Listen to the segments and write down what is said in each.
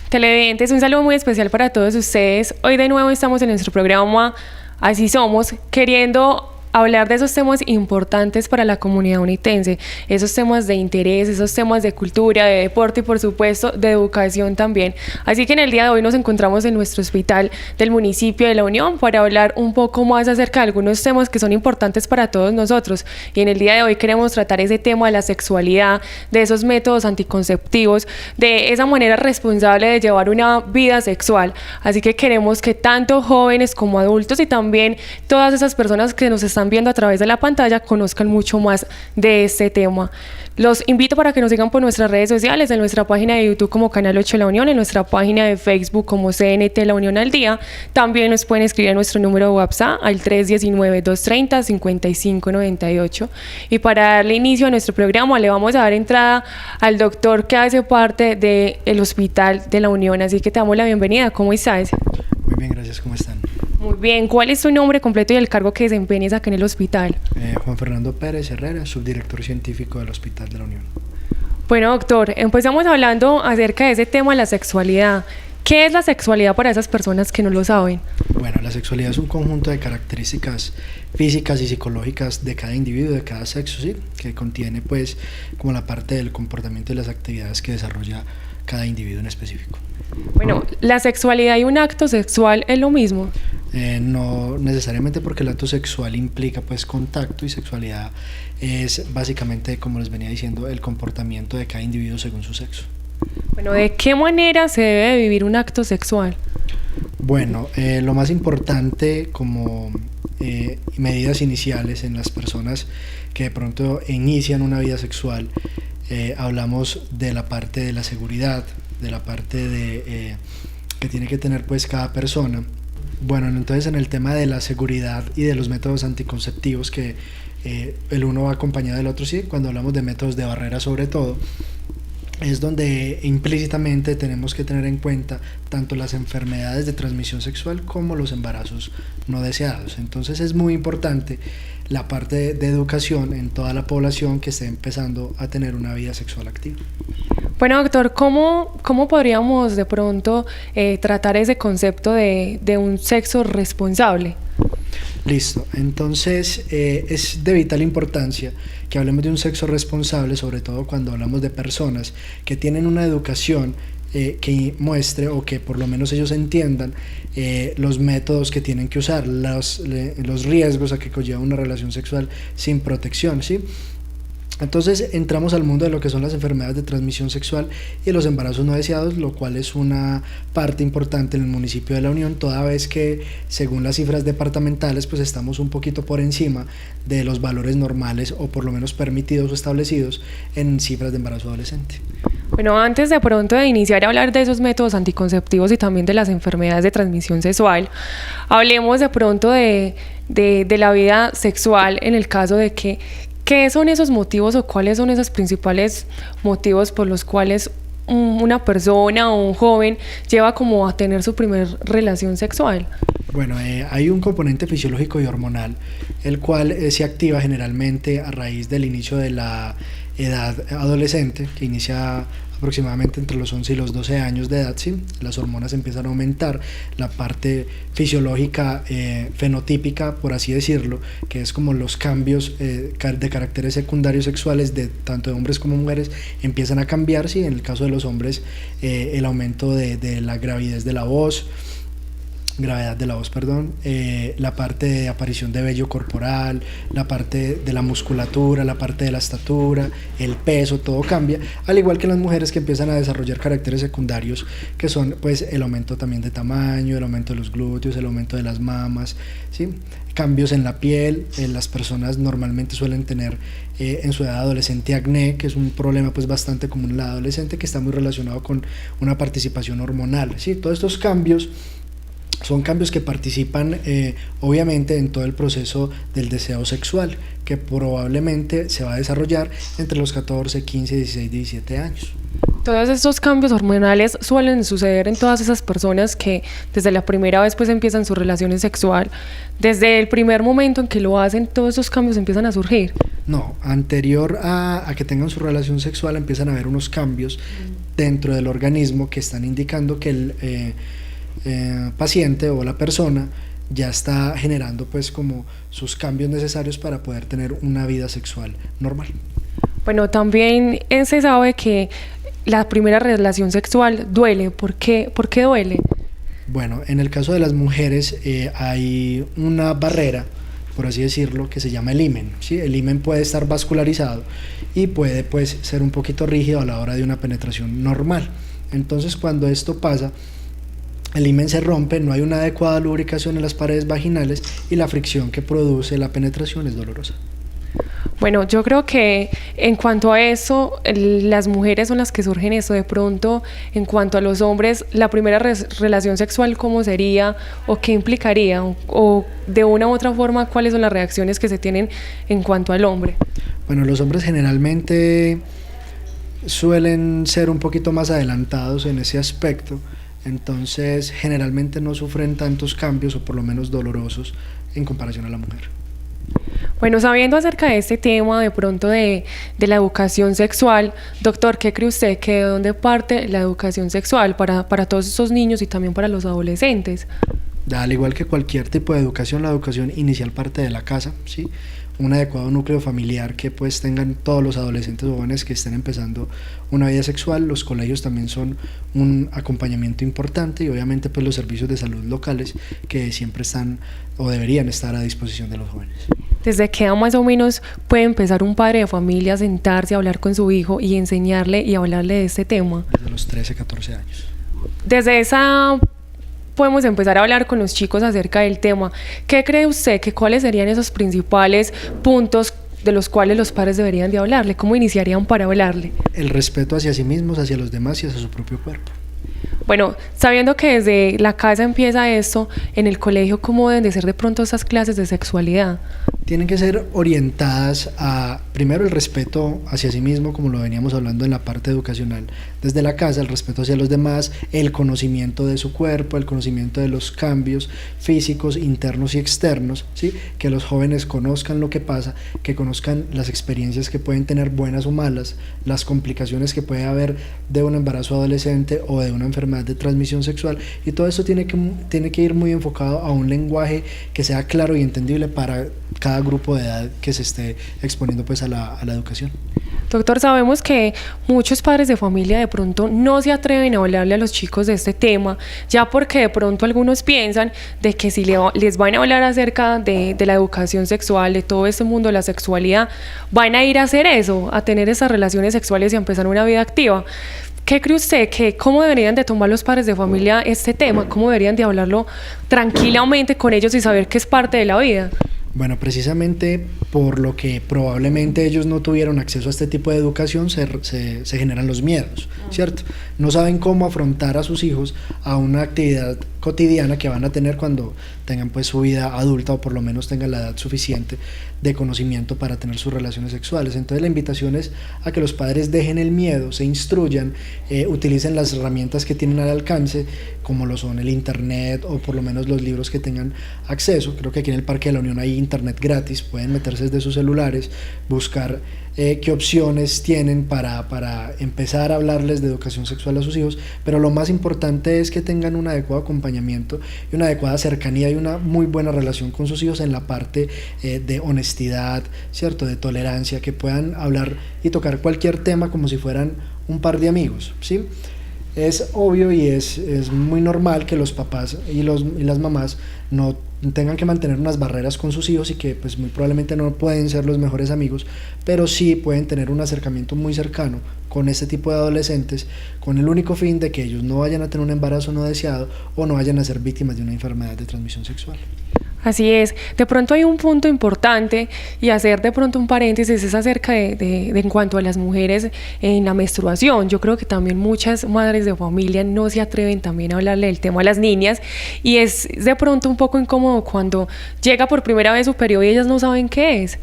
Televidentes, un saludo muy especial para todos ustedes. Hoy de nuevo estamos en nuestro programa Así Somos, queriendo hablar de esos temas importantes para la comunidad unitense, esos temas de interés, esos temas de cultura, de deporte y por supuesto de educación también. Así que en el día de hoy nos encontramos en nuestro hospital del municipio de La Unión para hablar un poco más acerca de algunos temas que son importantes para todos nosotros. Y en el día de hoy queremos tratar ese tema de la sexualidad, de esos métodos anticonceptivos, de esa manera responsable de llevar una vida sexual. Así que queremos que tanto jóvenes como adultos y también todas esas personas que nos están viendo a través de la pantalla conozcan mucho más de este tema. Los invito para que nos sigan por nuestras redes sociales, en nuestra página de YouTube como Canal 8 La Unión, en nuestra página de Facebook como CNT La Unión al Día. También nos pueden escribir a nuestro número de WhatsApp al 319-230-5598. Y para darle inicio a nuestro programa le vamos a dar entrada al doctor que hace parte del Hospital de La Unión. Así que te damos la bienvenida. ¿Cómo estás? Muy bien, gracias. ¿Cómo están? Muy bien. ¿Cuál es tu nombre completo y el cargo que desempeñas acá en el hospital? Juan Fernando Pérez Herrera, subdirector científico del Hospital de La Unión. Bueno, doctor, empezamos hablando acerca de ese tema de la sexualidad. ¿Qué es la sexualidad para esas personas que no lo saben? Bueno, la sexualidad es un conjunto de características físicas y psicológicas de cada individuo, de cada sexo, ¿sí? Que contiene pues como la parte del comportamiento y las actividades que desarrolla cada individuo en específico. Bueno, ¿la sexualidad y un acto sexual es lo mismo? No necesariamente, porque el acto sexual implica pues contacto, y sexualidad es básicamente, como les venía diciendo, el comportamiento de cada individuo según su sexo. Bueno, ¿de qué manera se debe de vivir un acto sexual? Bueno, lo más importante como medidas iniciales en las personas que de pronto inician una vida sexual, hablamos de la parte de la seguridad, de la parte de que tiene que tener pues cada persona. Bueno, entonces en el tema de la seguridad y de los métodos anticonceptivos, que el uno va acompañado del otro, sí, cuando hablamos de métodos de barrera sobre todo, es donde implícitamente tenemos que tener en cuenta tanto las enfermedades de transmisión sexual como los embarazos no deseados. Entonces es muy importante la parte de educación en toda la población que esté empezando a tener una vida sexual activa. Bueno, doctor, ¿cómo podríamos de pronto tratar ese concepto de un sexo responsable? Listo, entonces es de vital importancia que hablemos de un sexo responsable, sobre todo cuando hablamos de personas que tienen una educación que muestre, o que por lo menos ellos entiendan los métodos que tienen que usar, los riesgos a que conlleva una relación sexual sin protección, ¿sí? Entonces entramos al mundo de lo que son las enfermedades de transmisión sexual y los embarazos no deseados, lo cual es una parte importante en el municipio de La Unión, toda vez que según las cifras departamentales pues estamos un poquito por encima de los valores normales, o por lo menos permitidos o establecidos en cifras de embarazo adolescente. Bueno, antes de pronto de iniciar a hablar de esos métodos anticonceptivos y también de las enfermedades de transmisión sexual, hablemos de pronto de la vida sexual, en el caso de que ¿qué son esos motivos o cuáles son esos principales motivos por los cuales una persona o un joven lleva como a tener su primer relación sexual? Bueno, hay un componente fisiológico y hormonal, el cual se activa generalmente a raíz del inicio de la edad adolescente, que inicia aproximadamente entre los 11 y los 12 años de edad, ¿sí? Las hormonas empiezan a aumentar, la parte fisiológica fenotípica, por así decirlo, que es como los cambios de caracteres secundarios sexuales de tanto de hombres como mujeres, empiezan a cambiar, ¿sí? En el caso de los hombres, el aumento de la gravedad de la voz, la parte de aparición de vello corporal, la parte de la musculatura, la parte de la estatura, el peso, todo cambia, al igual que las mujeres, que empiezan a desarrollar caracteres secundarios, que son pues el aumento también de tamaño, el aumento de los glúteos, el aumento de las mamas, ¿sí? Cambios en la piel. Las personas normalmente suelen tener en su edad adolescente acné, que es un problema pues bastante común en la adolescente, que está muy relacionado con una participación hormonal, ¿sí? Todos estos cambios son cambios que participan obviamente en todo el proceso del deseo sexual, que probablemente se va a desarrollar entre los 14, 15, 16, 17 años. Todos estos cambios hormonales suelen suceder en todas esas personas que desde la primera vez pues empiezan su relación sexual. Desde el primer momento en que lo hacen, todos esos cambios empiezan a surgir. No, anterior a que tengan su relación sexual empiezan a haber unos cambios dentro del organismo que están indicando que el paciente o la persona ya está generando pues como sus cambios necesarios para poder tener una vida sexual normal. Bueno, también se sabe que la primera relación sexual duele. ¿Por qué duele? Bueno, en el caso de las mujeres hay una barrera, por así decirlo, que se llama el himen, ¿sí? El himen puede estar vascularizado y puede pues ser un poquito rígido a la hora de una penetración normal. Entonces, cuando esto pasa, el himen se rompe, no hay una adecuada lubricación en las paredes vaginales y la fricción que produce la penetración es dolorosa. Bueno, yo creo que en cuanto a eso, las mujeres son las que surgen eso. De pronto, en cuanto a los hombres, la primera relación sexual, ¿cómo sería o qué implicaría? O de una u otra forma, ¿cuáles son las reacciones que se tienen en cuanto al hombre? Bueno, los hombres generalmente suelen ser un poquito más adelantados en ese aspecto. Entonces generalmente no sufren tantos cambios o por lo menos dolorosos en comparación a la mujer. Bueno, sabiendo acerca de este tema de pronto de la educación sexual, doctor, ¿qué cree usted que de dónde parte la educación sexual para todos estos niños y también para los adolescentes? Al igual que cualquier tipo de educación, la educación inicial parte de la casa, ¿sí? Un adecuado núcleo familiar que pues tengan todos los adolescentes jóvenes que estén empezando una vida sexual. Los colegios también son un acompañamiento importante y obviamente pues los servicios de salud locales que siempre están o deberían estar a disposición de los jóvenes. ¿Desde qué edad más o menos puede empezar un padre de familia a sentarse a hablar con su hijo y enseñarle y hablarle de este tema? Desde los 13, 14 años. Desde esa podemos empezar a hablar con los chicos acerca del tema. ¿Qué cree usted que cuáles serían esos principales puntos de los cuales los padres deberían de hablarle? ¿Cómo iniciarían para hablarle? El respeto hacia sí mismos, hacia los demás y hacia su propio cuerpo. Bueno, sabiendo que desde la casa empieza esto, en el colegio, ¿cómo deben de ser de pronto esas clases de sexualidad? Tienen que ser orientadas a, primero, el respeto hacia sí mismo, como lo veníamos hablando en la parte educacional. Desde la casa, el respeto hacia los demás, el conocimiento de su cuerpo, el conocimiento de los cambios físicos, internos y externos, ¿sí? Que los jóvenes conozcan lo que pasa, que conozcan las experiencias que pueden tener, buenas o malas, las complicaciones que puede haber de un embarazo adolescente o de una enfermedad de transmisión sexual, y todo esto tiene que ir muy enfocado a un lenguaje que sea claro y entendible para cada grupo de edad que se esté exponiendo pues a la educación. Doctor, sabemos que muchos padres de familia de pronto no se atreven a hablarle a los chicos de este tema, ya porque de pronto algunos piensan de que si les van a hablar acerca de la educación sexual, de todo este mundo de la sexualidad, van a ir a hacer eso, a tener esas relaciones sexuales y a empezar una vida activa. ¿Qué cree usted cómo deberían de tomar los padres de familia este tema? ¿Cómo deberían de hablarlo tranquilamente con ellos y saber que es parte de la vida? Bueno, precisamente por lo que probablemente ellos no tuvieron acceso a este tipo de educación, se generan los miedos, ¿cierto? No saben cómo afrontar a sus hijos a una actividad cotidiana que van a tener cuando tengan pues su vida adulta, o por lo menos tengan la edad suficiente de conocimiento para tener sus relaciones sexuales. Entonces la invitación es a que los padres dejen el miedo, se instruyan, utilicen las herramientas que tienen al alcance, como lo son el internet o por lo menos los libros que tengan acceso. Creo que aquí en el Parque de la Unión hay internet gratis, pueden meterse desde sus celulares, buscar qué opciones tienen para empezar a hablarles de educación sexual a sus hijos, pero lo más importante es que tengan un adecuado acompañamiento y una adecuada cercanía y una muy buena relación con sus hijos en la parte de honestidad, ¿cierto? De tolerancia, que puedan hablar y tocar cualquier tema como si fueran un par de amigos, ¿sí? Es obvio y es muy normal que los papás y las mamás no tengan que mantener unas barreras con sus hijos y que pues muy probablemente no pueden ser los mejores amigos, pero sí pueden tener un acercamiento muy cercano con este tipo de adolescentes con el único fin de que ellos no vayan a tener un embarazo no deseado o no vayan a ser víctimas de una enfermedad de transmisión sexual. Así es. De pronto hay un punto importante y hacer de pronto un paréntesis es acerca de en cuanto a las mujeres en la menstruación. Yo creo que también muchas madres de familia no se atreven también a hablarle del tema a las niñas y es de pronto un poco incómodo cuando llega por primera vez su periodo y ellas no saben qué es.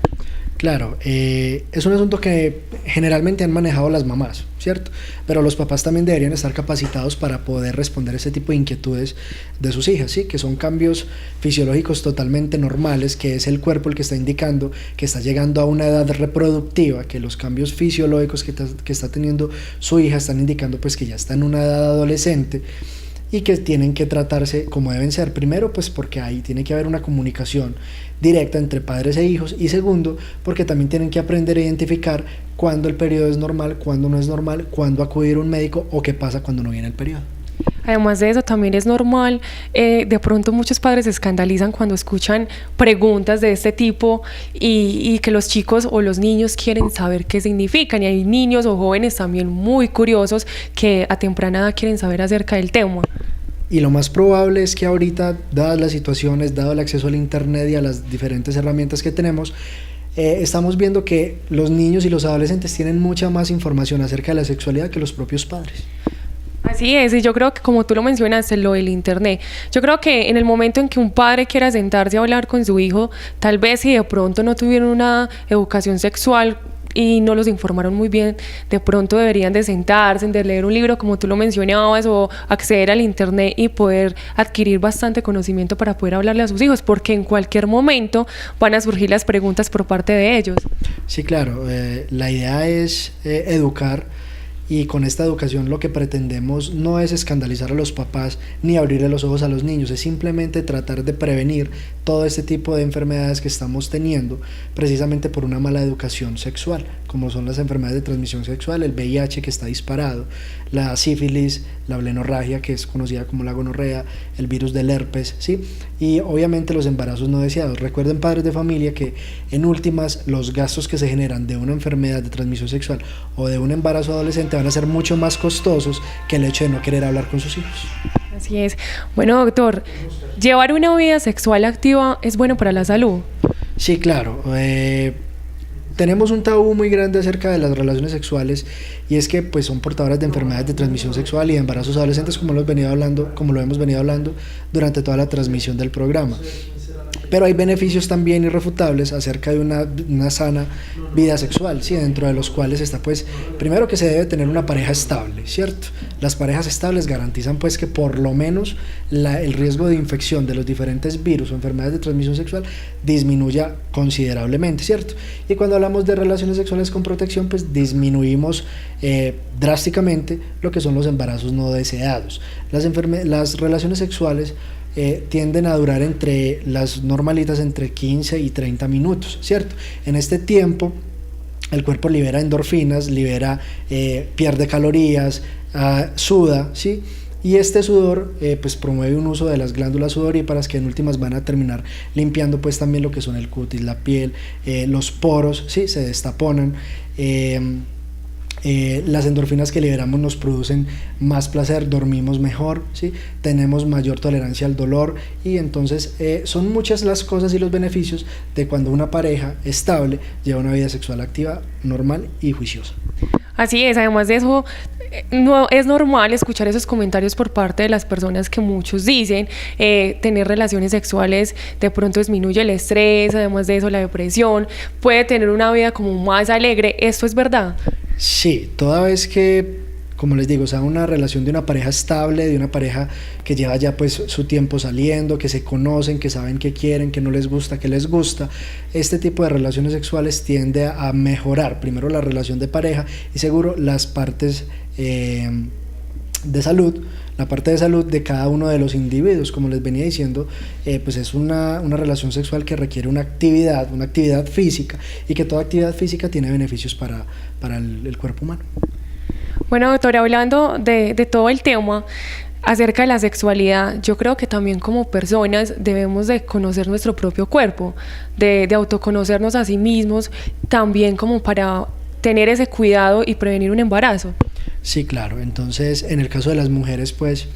Claro, es un asunto que generalmente han manejado las mamás, ¿cierto? Pero los papás también deberían estar capacitados para poder responder a ese tipo de inquietudes de sus hijas, ¿sí? Que son cambios fisiológicos totalmente normales, que es el cuerpo el que está indicando que está llegando a una edad reproductiva, que los cambios fisiológicos que está teniendo su hija están indicando pues que ya está en una edad adolescente, y que tienen que tratarse como deben ser. Primero, pues porque ahí tiene que haber una comunicación directa entre padres e hijos, y segundo, porque también tienen que aprender a identificar cuándo el periodo es normal, cuándo no es normal, cuándo acudir a un médico o qué pasa cuando no viene el periodo. Además de eso, también es normal, de pronto muchos padres se escandalizan cuando escuchan preguntas de este tipo y que los chicos o los niños quieren saber qué significan, y hay niños o jóvenes también muy curiosos que a temprana edad quieren saber acerca del tema. Y lo más probable es que ahorita, dadas las situaciones, dado el acceso al internet y a las diferentes herramientas que tenemos, estamos viendo que los niños y los adolescentes tienen mucha más información acerca de la sexualidad que los propios padres. Así es, y yo creo que como tú lo mencionaste, lo del internet, yo creo que en el momento en que un padre quiera sentarse a hablar con su hijo, tal vez si de pronto no tuvieron una educación sexual y no los informaron muy bien, de pronto deberían de sentarse, de leer un libro como tú lo mencionabas, o acceder al internet y poder adquirir bastante conocimiento para poder hablarle a sus hijos, porque en cualquier momento van a surgir las preguntas por parte de ellos. Sí, claro, la idea es educar. Y con esta educación lo que pretendemos no es escandalizar a los papás ni abrirle los ojos a los niños, es simplemente tratar de prevenir todo este tipo de enfermedades que estamos teniendo precisamente por una mala educación sexual, como son las enfermedades de transmisión sexual, el VIH que está disparado, la sífilis, la blenorragia que es conocida como la gonorrea, el virus del herpes, ¿sí? Y obviamente los embarazos no deseados. Recuerden, padres de familia, que en últimas los gastos que se generan de una enfermedad de transmisión sexual o de un embarazo adolescente van a ser mucho más costosos que el hecho de no querer hablar con sus hijos. Así es. Bueno, doctor, ¿llevar una vida sexual activa es bueno para la salud? Sí, claro. Tenemos un tabú muy grande acerca de las relaciones sexuales, y es que pues son portadoras de enfermedades de transmisión sexual y de embarazos adolescentes, como lo hemos venido hablando durante toda la transmisión del programa. Pero hay beneficios también irrefutables acerca de una sana vida sexual, ¿sí? Dentro de los cuales está pues primero que se debe tener una pareja estable, ¿cierto? Las parejas estables garantizan pues que por lo menos el riesgo de infección de los diferentes virus o enfermedades de transmisión sexual disminuya considerablemente, ¿cierto? Y cuando hablamos de relaciones sexuales con protección, pues disminuimos drásticamente lo que son los embarazos no deseados. Las relaciones sexuales tienden a durar entre las normalitas entre 15 y 30 minutos, ¿cierto? En este tiempo el cuerpo libera endorfinas, pierde calorías, suda, ¿sí? Y este sudor pues promueve un uso de las glándulas sudoríparas que en últimas van a terminar limpiando pues también lo que son el cutis, la piel, los poros, ¿sí? Se destaponan. Las endorfinas que liberamos nos producen más placer, dormimos mejor, ¿sí? Tenemos mayor tolerancia al dolor, y entonces son muchas las cosas y los beneficios de cuando una pareja estable lleva una vida sexual activa, normal y juiciosa. Así es, además de eso, no es normal escuchar esos comentarios por parte de las personas que muchos dicen tener relaciones sexuales de pronto disminuye el estrés, además de eso la depresión, puede tener una vida como más alegre. ¿Esto es verdad? Sí, toda vez que, como les digo, sea una relación de una pareja estable, de una pareja que lleva ya pues su tiempo saliendo, que se conocen, que saben qué quieren, que no les gusta, que les gusta, este tipo de relaciones sexuales tiende a mejorar primero la relación de pareja y seguro las partes de salud, la parte de salud de cada uno de los individuos. Como les venía diciendo, pues es una relación sexual que requiere una actividad física, y que toda actividad física tiene beneficios para el cuerpo humano. Bueno, doctora, hablando de todo el tema acerca de la sexualidad, yo creo que también como personas debemos de conocer nuestro propio cuerpo, de autoconocernos a sí mismos, también como para tener ese cuidado y prevenir un embarazo. Sí, claro. Entonces, en el caso de las mujeres, pues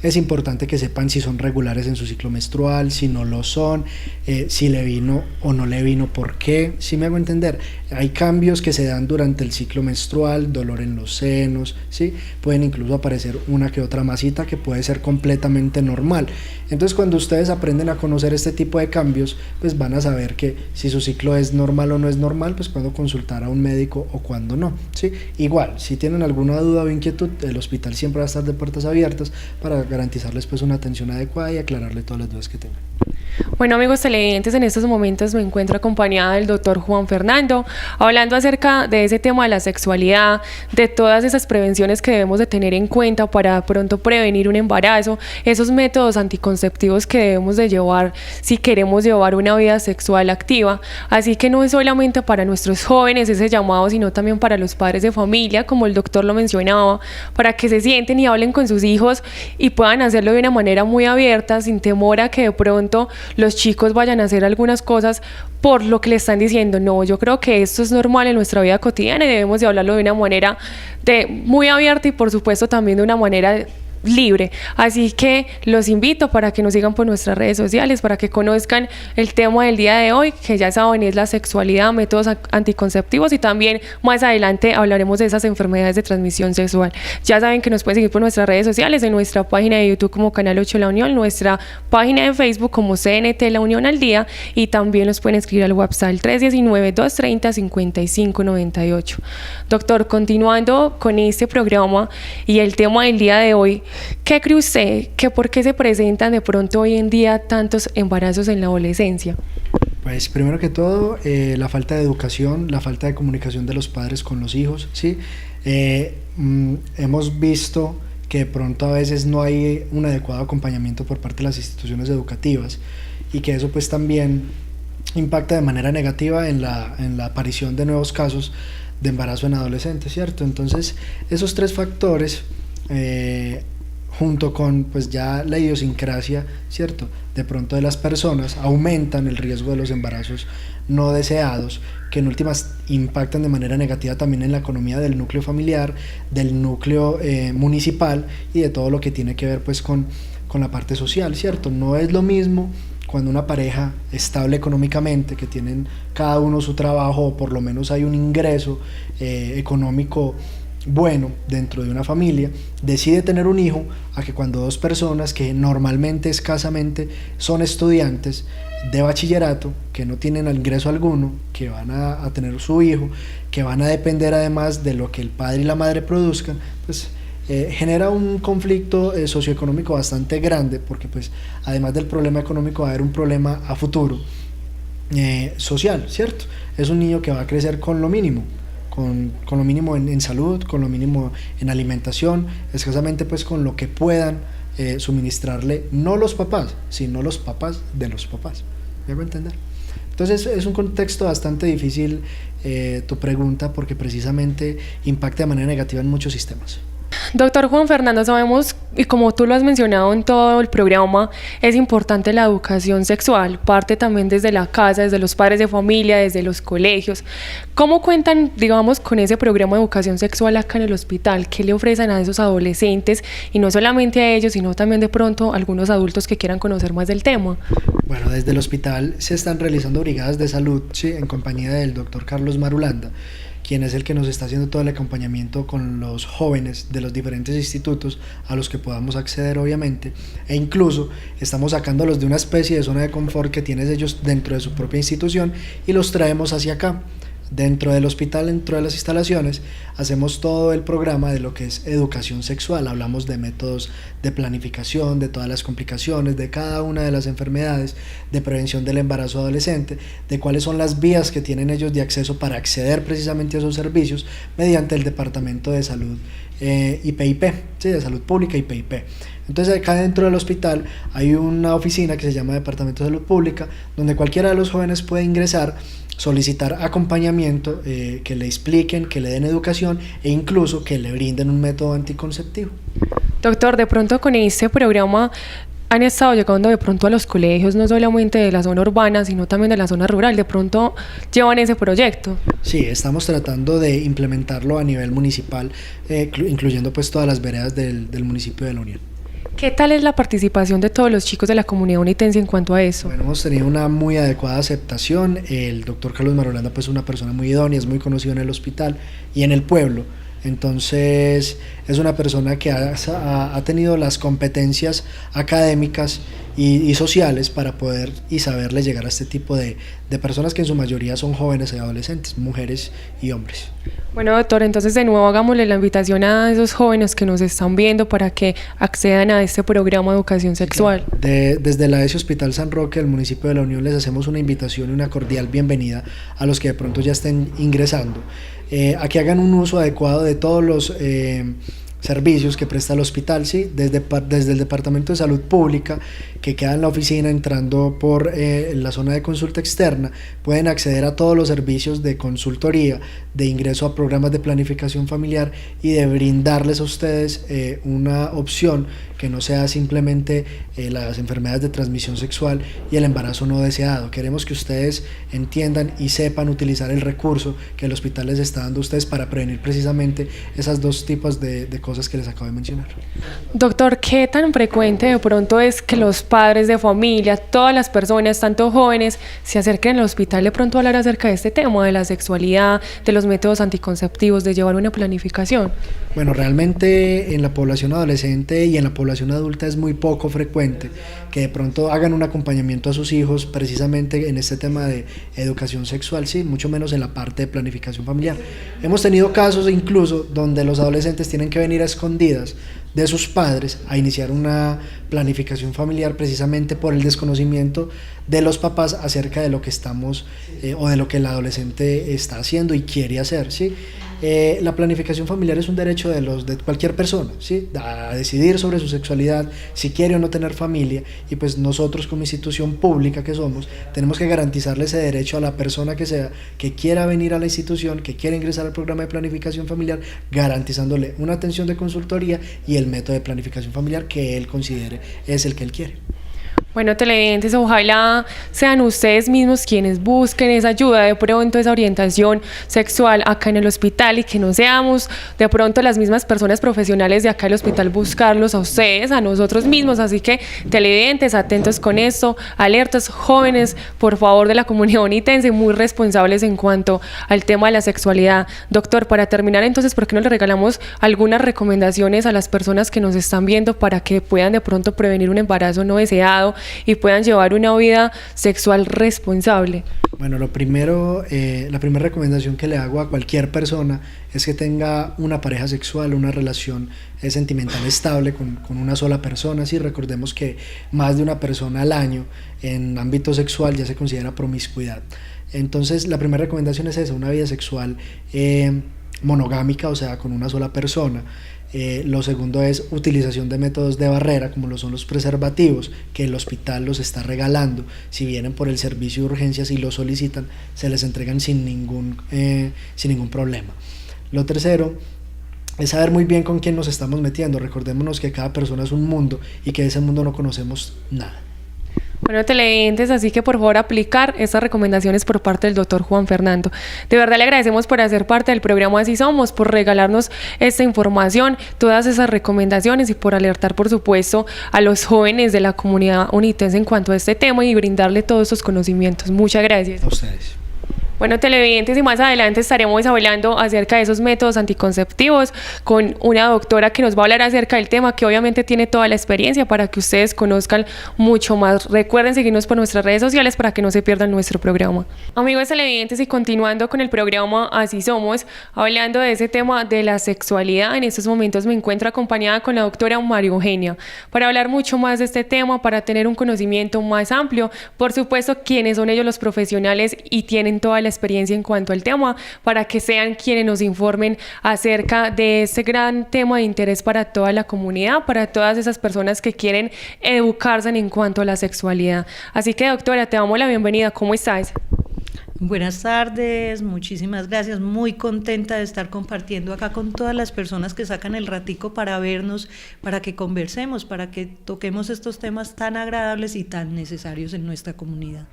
Es importante que sepan si son regulares en su ciclo menstrual, si no lo son, si le vino o no le vino, por qué. ¿Sí me hago entender? Hay cambios que se dan durante el ciclo menstrual, dolor en los senos, ¿sí? Pueden incluso aparecer una que otra masita que puede ser completamente normal. Entonces, cuando ustedes aprenden a conocer este tipo de cambios, pues van a saber que si su ciclo es normal o no es normal, pues cuando consultar a un médico o cuando no, ¿sí? Igual, si tienen alguna duda o inquietud, el hospital siempre va a estar de puertas abiertas para garantizarles pues una atención adecuada y aclararle todas las dudas que tengan. Bueno, amigos televidentes, en estos momentos me encuentro acompañada del doctor Juan Fernando, hablando acerca de ese tema de la sexualidad, de todas esas prevenciones que debemos de tener en cuenta para pronto prevenir un embarazo, esos métodos anticonceptivos que debemos de llevar si queremos llevar una vida sexual activa. Así que no es solamente para nuestros jóvenes ese llamado, sino también para los padres de familia, como el doctor lo mencionaba, para que se sienten y hablen con sus hijos y puedan hacerlo de una manera muy abierta, sin temor a que de pronto los chicos vayan a hacer algunas cosas por lo que le están diciendo. No, yo creo que esto es normal en nuestra vida cotidiana y debemos de hablarlo de una manera muy abierta y por supuesto también de una manera libre. Así que los invito para que nos sigan por nuestras redes sociales, para que conozcan el tema del día de hoy, que ya saben es la sexualidad, métodos anticonceptivos, y también más adelante hablaremos de esas enfermedades de transmisión sexual. Ya saben que nos pueden seguir por nuestras redes sociales, en nuestra página de YouTube como Canal 8 La Unión, nuestra página de Facebook como CNT La Unión al Día, y también nos pueden escribir al WhatsApp 319-230-5598. Doctor, continuando con este programa y el tema del día de hoy, ¿qué cree usted que por qué se presentan de pronto hoy en día tantos embarazos en la adolescencia? Pues primero que todo, la falta de educación, la falta de comunicación de los padres con los hijos, ¿sí? Hemos visto que de pronto a veces no hay un adecuado acompañamiento por parte de las instituciones educativas y que eso pues también impacta de manera negativa en la aparición de nuevos casos de embarazo en adolescentes, ¿cierto? Entonces, esos tres factores junto con pues ya la idiosincrasia, ¿cierto?, de pronto de las personas, aumentan el riesgo de los embarazos no deseados, que en últimas impactan de manera negativa también en la economía del núcleo familiar, del núcleo municipal y de todo lo que tiene que ver pues con la parte social, ¿cierto? No es lo mismo cuando una pareja estable económicamente, que tienen cada uno su trabajo o por lo menos hay un ingreso económico bueno dentro de una familia, decide tener un hijo, a que cuando dos personas que normalmente escasamente son estudiantes de bachillerato, que no tienen ingreso alguno, que van a tener su hijo, que van a depender además de lo que el padre y la madre produzcan, pues genera un conflicto socioeconómico bastante grande, porque pues además del problema económico va a haber un problema a futuro social, ¿cierto? Es un niño que va a crecer con lo mínimo, con lo mínimo en salud, con lo mínimo en alimentación, escasamente pues con lo que puedan suministrarle no los papás, sino los papás de los papás. ¿Me hago entender? Entonces es un contexto bastante difícil tu pregunta, porque precisamente impacta de manera negativa en muchos sistemas. Doctor Juan Fernando, sabemos, y como tú lo has mencionado en todo el programa, es importante la educación sexual, parte también desde la casa, desde los padres de familia, desde los colegios. ¿Cómo cuentan, digamos, con ese programa de educación sexual acá en el hospital? ¿Qué le ofrecen a esos adolescentes? Y no solamente a ellos, sino también de pronto a algunos adultos que quieran conocer más del tema. Bueno, desde el hospital se están realizando brigadas de salud, ¿sí?, en compañía del doctor Carlos Marulanda, quien es el que nos está haciendo todo el acompañamiento con los jóvenes de los diferentes institutos a los que podamos acceder, obviamente, e incluso estamos sacándolos de una especie de zona de confort que tienen ellos dentro de su propia institución y los traemos hacia acá. Dentro del hospital, dentro de las instalaciones, hacemos todo el programa de lo que es educación sexual. Hablamos de métodos de planificación, de todas las complicaciones, de cada una de las enfermedades, de prevención del embarazo adolescente, de cuáles son las vías que tienen ellos de acceso para acceder precisamente a esos servicios mediante el Departamento de Salud y PIP, ¿sí?, de Salud Pública y PIP. Entonces acá dentro del hospital hay una oficina que se llama Departamento de Salud Pública, donde cualquiera de los jóvenes puede ingresar, solicitar acompañamiento, que le expliquen, que le den educación e incluso que le brinden un método anticonceptivo. Doctor, de pronto con este programa han estado llegando de pronto a los colegios, no solamente de la zona urbana, sino también de la zona rural. De pronto llevan ese proyecto. Sí, estamos tratando de implementarlo a nivel municipal, incluyendo pues todas las veredas del municipio de La Unión. ¿Qué tal es la participación de todos los chicos de la comunidad unitense en cuanto a eso? Bueno, hemos tenido una muy adecuada aceptación. El doctor Carlos Marulanda pues es una persona muy idónea, es muy conocido en el hospital y en el pueblo. Entonces es una persona que ha tenido las competencias académicas y sociales para poder y saberle llegar a este tipo de personas que en su mayoría son jóvenes y adolescentes, mujeres y hombres. Bueno, doctor, entonces de nuevo hagámosle la invitación a esos jóvenes que nos están viendo para que accedan a este programa de educación sexual. Desde la ESI Hospital San Roque del municipio de La Unión les hacemos una invitación y una cordial bienvenida a los que de pronto ya estén ingresando, a que hagan un uso adecuado de todos los servicios que presta el hospital, ¿sí? Desde el Departamento de Salud Pública, que queda en la oficina entrando por la zona de consulta externa, pueden acceder a todos los servicios de consultoría, de ingreso a programas de planificación familiar y de brindarles a ustedes una opción que no sea simplemente las enfermedades de transmisión sexual y el embarazo no deseado. Queremos que ustedes entiendan y sepan utilizar el recurso que el hospital les está dando a ustedes para prevenir precisamente esas dos tipos de cosas que les acabo de mencionar. Doctor, ¿qué tan frecuente de pronto es que los padres de familia, todas las personas, tanto jóvenes, se acerquen al hospital de pronto a hablar acerca de este tema, de la sexualidad, de los métodos anticonceptivos, de llevar una planificación? Bueno, realmente en la población adolescente y en la población adulta es muy poco frecuente que de pronto hagan un acompañamiento a sus hijos precisamente en este tema de educación sexual, sí, mucho menos en la parte de planificación familiar. Hemos tenido casos incluso donde los adolescentes tienen que venir a escondidas de sus padres a iniciar una planificación familiar precisamente por el desconocimiento de los papás acerca de lo que estamos o de lo que el adolescente está haciendo y quiere hacer, ¿sí? La planificación familiar es un derecho de cualquier persona, ¿sí? A decidir sobre su sexualidad, si quiere o no tener familia, y pues nosotros como institución pública que somos, tenemos que garantizarle ese derecho a la persona que sea, que quiera venir a la institución, que quiera ingresar al programa de planificación familiar, garantizándole una atención de consultoría y el método de planificación familiar que él considere es el que él quiere. Bueno, televidentes, ojalá sean ustedes mismos quienes busquen esa ayuda, de pronto esa orientación sexual acá en el hospital y que no seamos de pronto las mismas personas profesionales de acá del hospital buscarlos a ustedes, a nosotros mismos. Así que televidentes, atentos con esto, alertas, jóvenes, por favor, de la comunidad unitense, muy responsables en cuanto al tema de la sexualidad. Doctor, para terminar entonces, ¿por qué no le regalamos algunas recomendaciones a las personas que nos están viendo para que puedan de pronto prevenir un embarazo no deseado y puedan llevar una vida sexual responsable? Bueno, lo primero, la primera recomendación que le hago a cualquier persona es que tenga una pareja sexual, una relación sentimental estable con una sola persona. Sí, recordemos que más de una persona al año en ámbito sexual ya se considera promiscuidad. Entonces, la primera recomendación es esa, una vida sexual monogámica, o sea, con una sola persona. Lo segundo es utilización de métodos de barrera como lo son los preservativos, que el hospital los está regalando. Si vienen por el servicio de urgencias y lo solicitan, se les entregan sin ningún problema. Lo tercero es saber muy bien con quién nos estamos metiendo. Recordémonos que cada persona es un mundo y que de ese mundo no conocemos nada. Bueno, televidentes, así que por favor aplicar estas recomendaciones por parte del doctor Juan Fernando. De verdad le agradecemos por hacer parte del programa Así Somos, por regalarnos esta información, todas esas recomendaciones y por alertar, por supuesto, a los jóvenes de la comunidad unitense en cuanto a este tema y brindarle todos estos conocimientos. Muchas gracias. A ustedes. Bueno, televidentes, y más adelante estaremos hablando acerca de esos métodos anticonceptivos con una doctora que nos va a hablar acerca del tema, que obviamente tiene toda la experiencia para que ustedes conozcan mucho más. Recuerden seguirnos por nuestras redes sociales para que no se pierdan nuestro programa. Amigos televidentes, y continuando con el programa Así Somos, hablando de ese tema de la sexualidad, en estos momentos me encuentro acompañada con la doctora María Eugenia para hablar mucho más de este tema, para tener un conocimiento más amplio. Por supuesto, quienes son ellos los profesionales y tienen toda la experiencia en cuanto al tema, para que sean quienes nos informen acerca de este gran tema de interés para toda la comunidad, para todas esas personas que quieren educarse en cuanto a la sexualidad. Así que, doctora, te damos la bienvenida. ¿Cómo estás? Buenas tardes, muchísimas gracias, muy contenta de estar compartiendo acá con todas las personas que sacan el ratico para vernos, para que conversemos, para que toquemos estos temas tan agradables y tan necesarios en nuestra comunidad.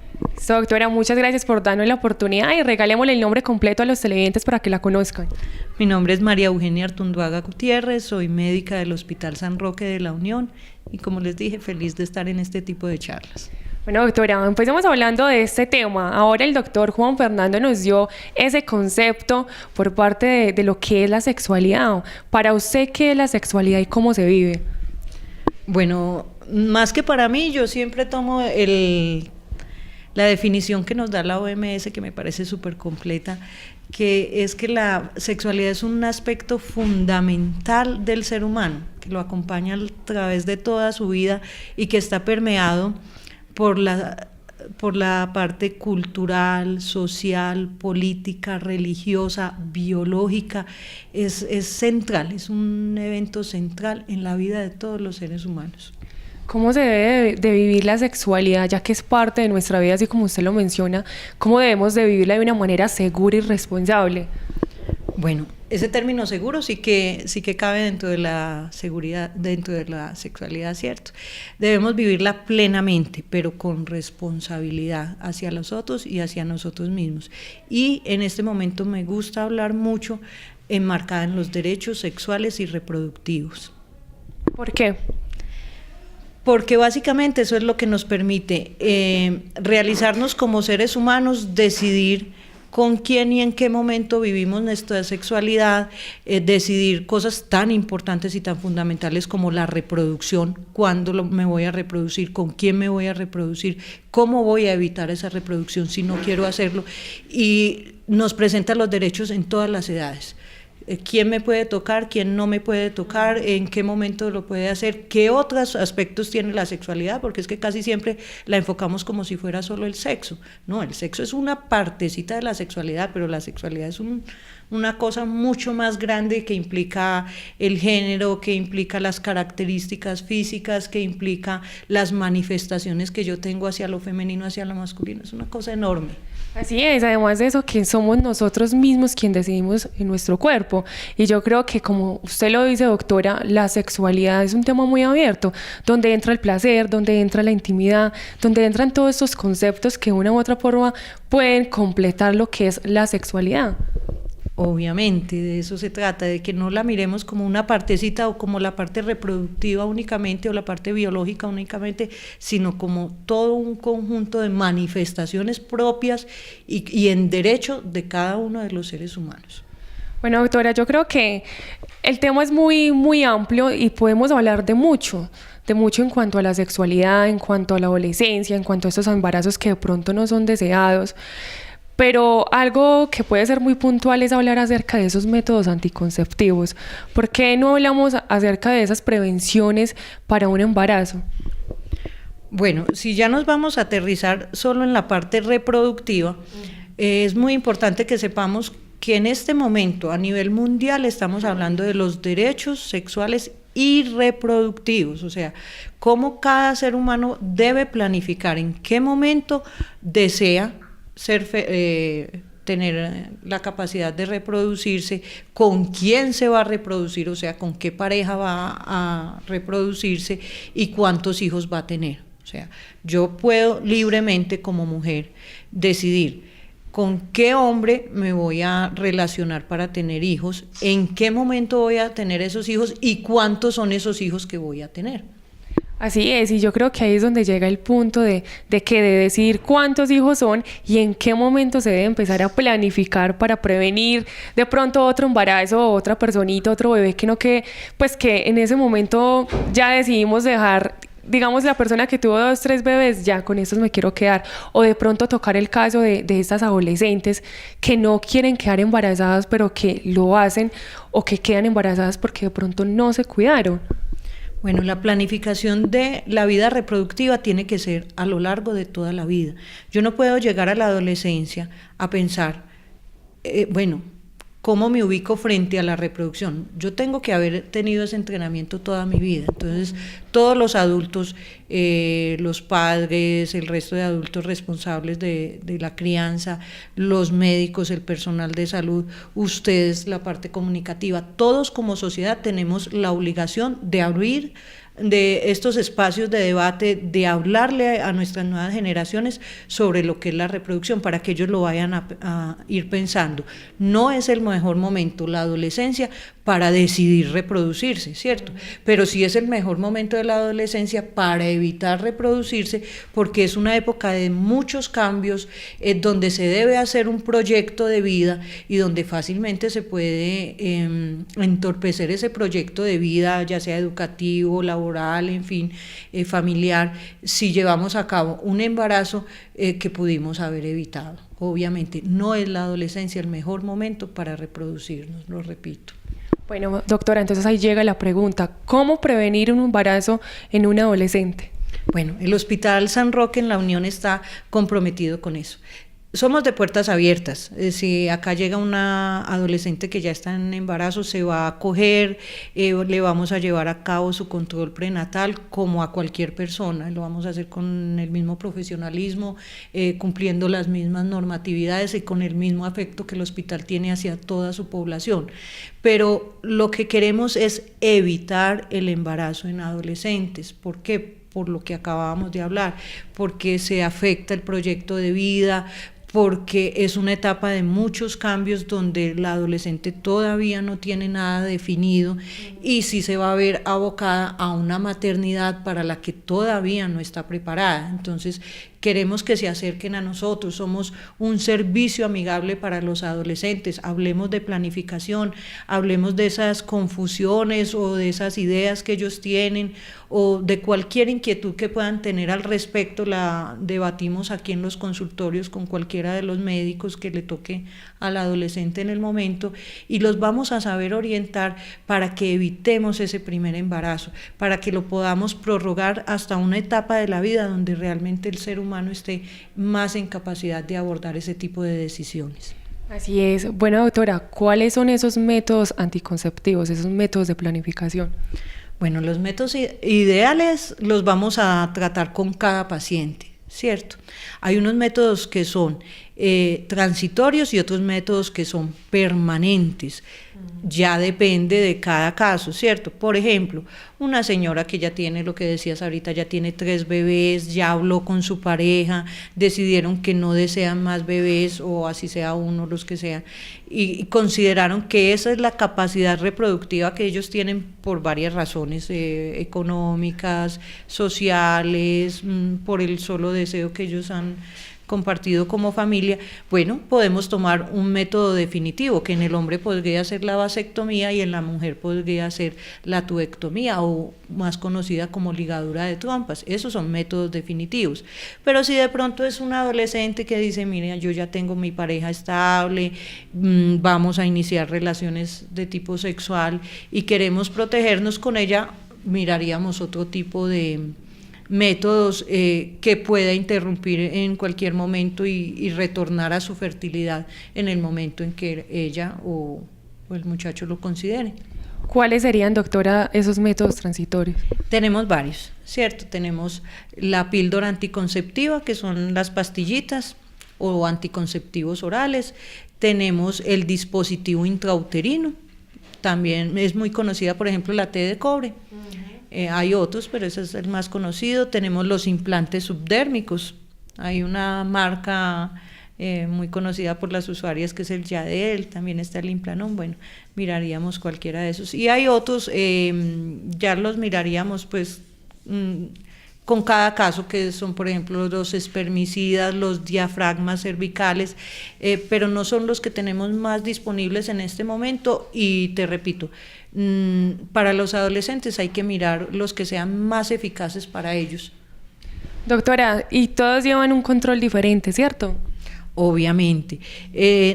Doctora, muchas gracias por darnos la oportunidad y regalémosle el nombre completo a los televidentes para que la conozcan. Mi nombre es María Eugenia Artunduaga Gutiérrez, soy médica del Hospital San Roque de la Unión y, como les dije, feliz de estar en este tipo de charlas. Bueno, doctora, empecemos hablando de este tema. Ahora el doctor Juan Fernando nos dio ese concepto por parte de lo que es la sexualidad. Para usted, ¿qué es la sexualidad y cómo se vive? Bueno, más que para mí, yo siempre tomo la definición que nos da la OMS, que me parece súper completa, que es que la sexualidad es un aspecto fundamental del ser humano, que lo acompaña a través de toda su vida y que está permeado por la parte cultural, social, política, religiosa, biológica. Es central, es un evento central en la vida de todos los seres humanos. ¿Cómo se debe de vivir la sexualidad, ya que es parte de nuestra vida, así como usted lo menciona? ¿Cómo debemos de vivirla de una manera segura y responsable? Bueno, ese término seguro sí que cabe dentro de la seguridad, dentro de la sexualidad, ¿cierto? Debemos vivirla plenamente, pero con responsabilidad hacia los otros y hacia nosotros mismos. Y en este momento me gusta hablar mucho enmarcada en los derechos sexuales y reproductivos. ¿Por qué? Porque básicamente eso es lo que nos permite realizarnos como seres humanos, decidir con quién y en qué momento vivimos nuestra sexualidad, decidir cosas tan importantes y tan fundamentales como la reproducción, cuándo me voy a reproducir, con quién me voy a reproducir, cómo voy a evitar esa reproducción si no quiero hacerlo, y nos presenta los derechos en todas las edades. ¿Quién me puede tocar? ¿Quién no me puede tocar? ¿En qué momento lo puede hacer? ¿Qué otros aspectos tiene la sexualidad? Porque es que casi siempre la enfocamos como si fuera solo el sexo. No, el sexo es una partecita de la sexualidad, pero la sexualidad es una cosa mucho más grande que implica el género, que implica las características físicas, que implica las manifestaciones que yo tengo hacia lo femenino, hacia lo masculino. Es una cosa enorme. Así es, además de eso, que somos nosotros mismos quienes decidimos en nuestro cuerpo. Y yo creo que, como usted lo dice, doctora, la sexualidad es un tema muy abierto, donde entra el placer, donde entra la intimidad, donde entran todos estos conceptos que de una u otra forma pueden completar lo que es la sexualidad. Obviamente, de eso se trata, de que no la miremos como una partecita o como la parte reproductiva únicamente o la parte biológica únicamente, sino como todo un conjunto de manifestaciones propias y en derecho de cada uno de los seres humanos. Bueno, doctora, yo creo que el tema es muy, muy amplio y podemos hablar de mucho en cuanto a la sexualidad, en cuanto a la adolescencia, en cuanto a estos embarazos que de pronto no son deseados. Pero algo que puede ser muy puntual es hablar acerca de esos métodos anticonceptivos. ¿Por qué no hablamos acerca de esas prevenciones para un embarazo? Bueno, si ya nos vamos a aterrizar solo en la parte reproductiva, es muy importante que sepamos que en este momento a nivel mundial estamos hablando de los derechos sexuales y reproductivos, o sea, cómo cada ser humano debe planificar en qué momento desea tener la capacidad de reproducirse, con quién se va a reproducir, o sea, con qué pareja va a reproducirse y cuántos hijos va a tener. O sea, yo puedo libremente como mujer decidir con qué hombre me voy a relacionar para tener hijos, en qué momento voy a tener esos hijos y cuántos son esos hijos que voy a tener. Así es, y yo creo que ahí es donde llega el punto de decidir cuántos hijos son y en qué momento se debe empezar a planificar para prevenir de pronto otro embarazo, otra personita, otro bebé que en ese momento ya decidimos dejar, digamos, la persona que tuvo 2, 3 bebés, ya con estos me quiero quedar, o de pronto tocar el caso de estas adolescentes que no quieren quedar embarazadas pero que lo hacen o que quedan embarazadas porque de pronto no se cuidaron. Bueno, la planificación de la vida reproductiva tiene que ser a lo largo de toda la vida. Yo no puedo llegar a la adolescencia a pensar, ¿cómo me ubico frente a la reproducción? Yo tengo que haber tenido ese entrenamiento toda mi vida. Entonces, todos los adultos, los padres, el resto de adultos responsables de la crianza, los médicos, el personal de salud, ustedes, la parte comunicativa, todos como sociedad tenemos la obligación de abrir de estos espacios de debate, de hablarle a nuestras nuevas generaciones sobre lo que es la reproducción, para que ellos lo vayan a ir pensando. No es el mejor momento, la adolescencia, para decidir reproducirse, ¿cierto? Pero sí es el mejor momento de la adolescencia para evitar reproducirse, porque es una época de muchos cambios, donde se debe hacer un proyecto de vida y donde fácilmente se puede entorpecer ese proyecto de vida, ya sea educativo, laboral, en fin, familiar, si llevamos a cabo un embarazo que pudimos haber evitado. Obviamente no es la adolescencia el mejor momento para reproducirnos, lo repito. Bueno, doctora, entonces ahí llega la pregunta, ¿cómo prevenir un embarazo en un adolescente? Bueno, el Hospital San Roque en La Unión está comprometido con eso. Somos de puertas abiertas. Si acá llega una adolescente que ya está en embarazo, se va a acoger, le vamos a llevar a cabo su control prenatal como a cualquier persona. Lo vamos a hacer con el mismo profesionalismo, cumpliendo las mismas normatividades y con el mismo afecto que el hospital tiene hacia toda su población. Pero lo que queremos es evitar el embarazo en adolescentes. ¿Por qué? Por lo que acabábamos de hablar, porque se afecta el proyecto de vida, porque es una etapa de muchos cambios donde la adolescente todavía no tiene nada definido y sí se va a ver abocada a una maternidad para la que todavía no está preparada. Entonces, queremos que se acerquen a nosotros, somos un servicio amigable para los adolescentes, hablemos de planificación, hablemos de esas confusiones o de esas ideas que ellos tienen o de cualquier inquietud que puedan tener al respecto, la debatimos aquí en los consultorios con cualquiera de los médicos que le toque al adolescente en el momento y los vamos a saber orientar para que evitemos ese primer embarazo, para que lo podamos prorrogar hasta una etapa de la vida donde realmente el ser humano esté más en capacidad de abordar ese tipo de decisiones. Así es. Bueno, doctora, ¿cuáles son esos métodos anticonceptivos, esos métodos de planificación? Bueno, los métodos ideales los vamos a tratar con cada paciente, ¿cierto? Hay unos métodos que son transitorios y otros métodos que son permanentes. Ya depende de cada caso, ¿cierto? Por ejemplo, una señora que ya tiene, lo que decías ahorita, ya tiene 3 bebés, ya habló con su pareja, decidieron que no desean más bebés o así sea uno, los que sean, y consideraron que esa es la capacidad reproductiva que ellos tienen por varias razones económicas, sociales, por el solo deseo que ellos han compartido como familia. Bueno, podemos tomar un método definitivo, que en el hombre podría ser la vasectomía y en la mujer podría ser la tuectomía o más conocida como ligadura de trompas. Esos son métodos definitivos. Pero si de pronto es un adolescente que dice, mire, yo ya tengo mi pareja estable, vamos a iniciar relaciones de tipo sexual y queremos protegernos con ella, miraríamos otro tipo de métodos que pueda interrumpir en cualquier momento y retornar a su fertilidad en el momento en que ella o el muchacho lo considere. ¿Cuáles serían, doctora, esos métodos transitorios? Tenemos varios, ¿cierto? Tenemos la píldora anticonceptiva, que son las pastillitas o anticonceptivos orales. Tenemos el dispositivo intrauterino, también es muy conocida, por ejemplo, la T de cobre. Hay otros, pero ese es el más conocido. Tenemos los implantes subdérmicos. Hay una marca muy conocida por las usuarias que es el Yadel, también está el Implanon. Bueno, miraríamos cualquiera de esos. Y hay otros, ya los miraríamos pues con cada caso, que son por ejemplo los espermicidas, los diafragmas cervicales, pero no son los que tenemos más disponibles en este momento. Y te repito, para los adolescentes hay que mirar los que sean más eficaces para ellos. Doctora, y todos llevan un control diferente, ¿cierto? obviamente.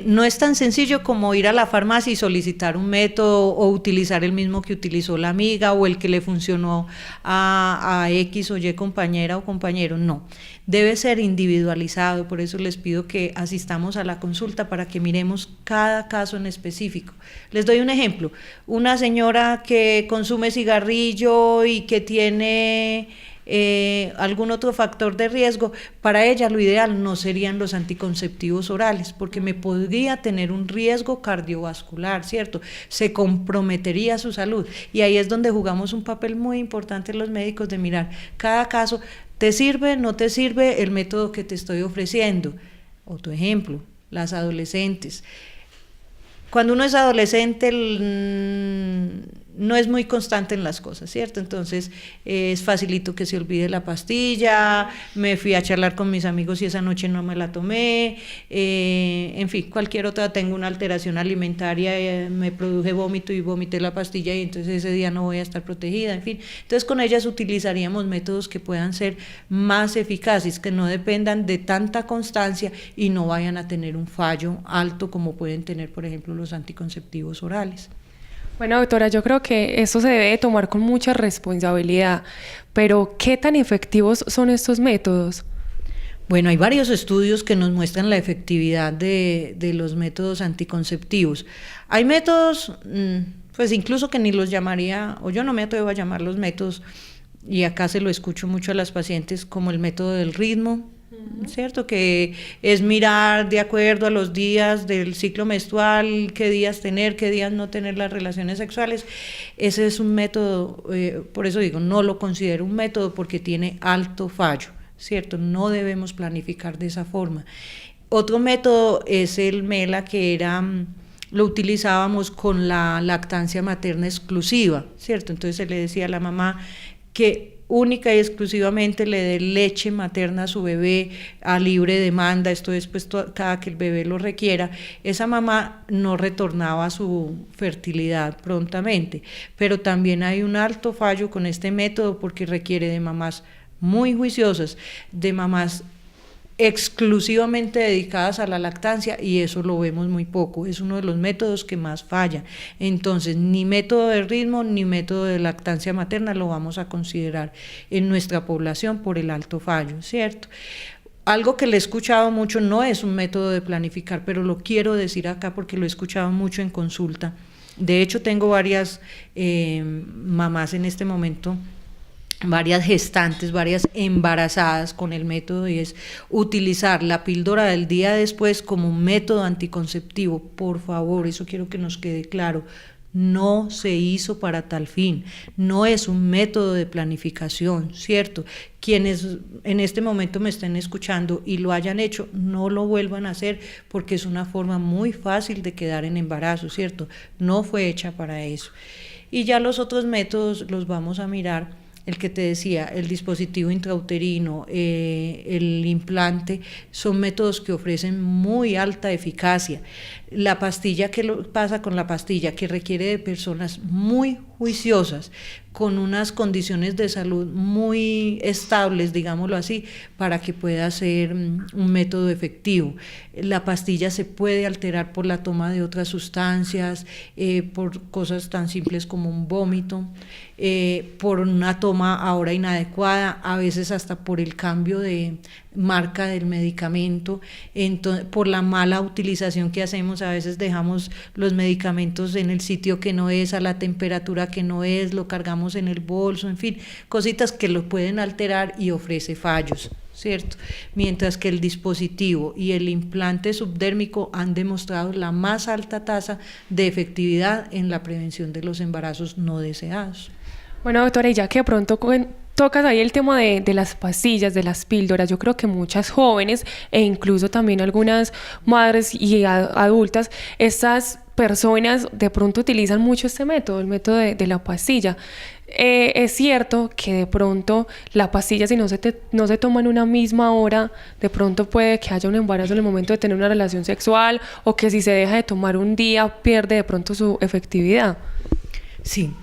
No es tan sencillo como ir a la farmacia y solicitar un método o utilizar el mismo que utilizó la amiga o el que le funcionó a X o Y compañera o compañero, no. Debe ser individualizado, por eso les pido que asistamos a la consulta para que miremos cada caso en específico. Les doy un ejemplo, una señora que consume cigarrillo y que tiene algún otro factor de riesgo, para ella lo ideal no serían los anticonceptivos orales, porque me podría tener un riesgo cardiovascular, ¿cierto? Se comprometería su salud, y ahí es donde jugamos un papel muy importante los médicos de mirar cada caso, ¿te sirve, no te sirve el método que te estoy ofreciendo? Otro ejemplo, las adolescentes. Cuando uno es adolescente no es muy constante en las cosas, ¿cierto? Entonces es facilito que se olvide la pastilla, me fui a charlar con mis amigos y esa noche no me la tomé, en fin, cualquier otra, tengo una alteración alimentaria, me produje vómito y vomité la pastilla y entonces ese día no voy a estar protegida, en fin. Entonces con ellas utilizaríamos métodos que puedan ser más eficaces, que no dependan de tanta constancia y no vayan a tener un fallo alto como pueden tener, por ejemplo, los anticonceptivos orales. Bueno, doctora, yo creo que esto se debe de tomar con mucha responsabilidad, pero ¿qué tan efectivos son estos métodos? Bueno, hay varios estudios que nos muestran la efectividad de los métodos anticonceptivos. Hay métodos, pues incluso que ni los llamaría, o yo no me atrevo a llamar los métodos, y acá se lo escucho mucho a las pacientes, como el método del ritmo, ¿cierto? Que es mirar de acuerdo a los días del ciclo menstrual, qué días tener, qué días no tener las relaciones sexuales. Ese es un método, por eso digo, no lo considero un método porque tiene alto fallo, ¿cierto? No debemos planificar de esa forma. Otro método es el MELA, que lo utilizábamos con la lactancia materna exclusiva, ¿cierto? Entonces se le decía a la mamá que única y exclusivamente le dé leche materna a su bebé a libre demanda, esto es pues cada que el bebé lo requiera. Esa mamá no retornaba a su fertilidad prontamente, pero también hay un alto fallo con este método porque requiere de mamás muy juiciosas, de mamás exclusivamente dedicadas a la lactancia, y eso lo vemos muy poco, es uno de los métodos que más falla. Entonces ni método de ritmo ni método de lactancia materna lo vamos a considerar en nuestra población por el alto fallo, ¿cierto? Algo que le he escuchado mucho, no es un método de planificar, pero lo quiero decir acá porque lo he escuchado mucho en consulta. De hecho tengo varias mamás en este momento, varias gestantes, varias embarazadas con el método, y es utilizar la píldora del día después como un método anticonceptivo. Por favor, eso quiero que nos quede claro, no se hizo para tal fin, no es un método de planificación, ¿cierto? Quienes en este momento me estén escuchando y lo hayan hecho, no lo vuelvan a hacer porque es una forma muy fácil de quedar en embarazo, ¿cierto? No fue hecha para eso. Y ya los otros métodos los vamos a mirar. El que te decía, el dispositivo intrauterino, el implante, son métodos que ofrecen muy alta eficacia. La pastilla, ¿qué pasa con la pastilla? Que requiere de personas muy juiciosas, con unas condiciones de salud muy estables, digámoslo así, para que pueda ser un método efectivo. La pastilla se puede alterar por la toma de otras sustancias, por cosas tan simples como un vómito, por una toma ahora inadecuada, a veces hasta por el cambio de marca del medicamento, entonces, por la mala utilización que hacemos, a veces dejamos los medicamentos en el sitio que no es, a la temperatura que no es, lo cargamos en el bolso, en fin, cositas que lo pueden alterar y ofrece fallos, ¿cierto? Mientras que el dispositivo y el implante subdérmico han demostrado la más alta tasa de efectividad en la prevención de los embarazos no deseados. Bueno, doctora, y ya que de pronto tocas ahí el tema de las pastillas, de las píldoras, yo creo que muchas jóvenes e incluso también algunas madres y adultas, estas personas de pronto utilizan mucho este método, el método de la pastilla. Es cierto que de pronto la pastilla, si no se toma en una misma hora, de pronto puede que haya un embarazo en el momento de tener una relación sexual, o que si se deja de tomar un día pierde de pronto su efectividad. Sí,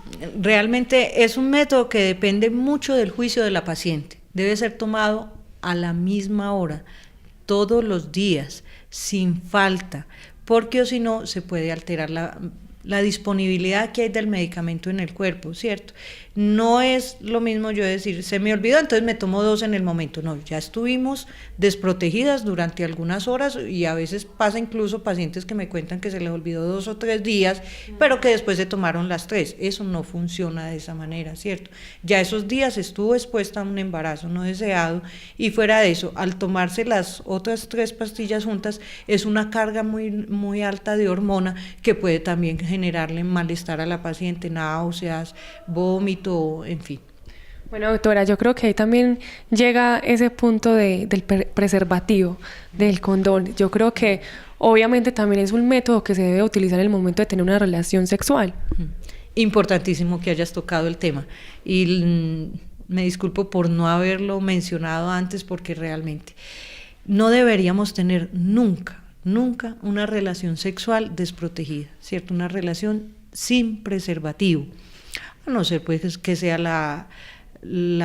realmente es un método que depende mucho del juicio de la paciente. Debe ser tomado a la misma hora. todos los días, sin falta, porque o si no se puede alterar la disponibilidad que hay del medicamento en el cuerpo, ¿cierto? No es lo mismo yo decir, se me olvidó, entonces me tomo 2 en el momento. No, ya estuvimos desprotegidas durante algunas horas y a veces pasa incluso pacientes que me cuentan que se les olvidó 2 o 3 días, pero que después se tomaron las 3. Eso no funciona de esa manera, ¿cierto? Ya esos días estuvo expuesta a un embarazo no deseado y fuera de eso, al tomarse las otras 3 pastillas juntas, es una carga muy, muy alta de hormona que puede también generarle malestar a la paciente, náuseas, vómito, en fin. Bueno, doctora, yo creo que ahí también llega ese punto del preservativo, del condón. Yo creo que obviamente también es un método que se debe utilizar en el momento de tener una relación sexual. Importantísimo que hayas tocado el tema y me disculpo por no haberlo mencionado antes porque realmente no deberíamos tener nunca una relación sexual desprotegida, ¿cierto? Una relación sin preservativo. A no ser pues que sea la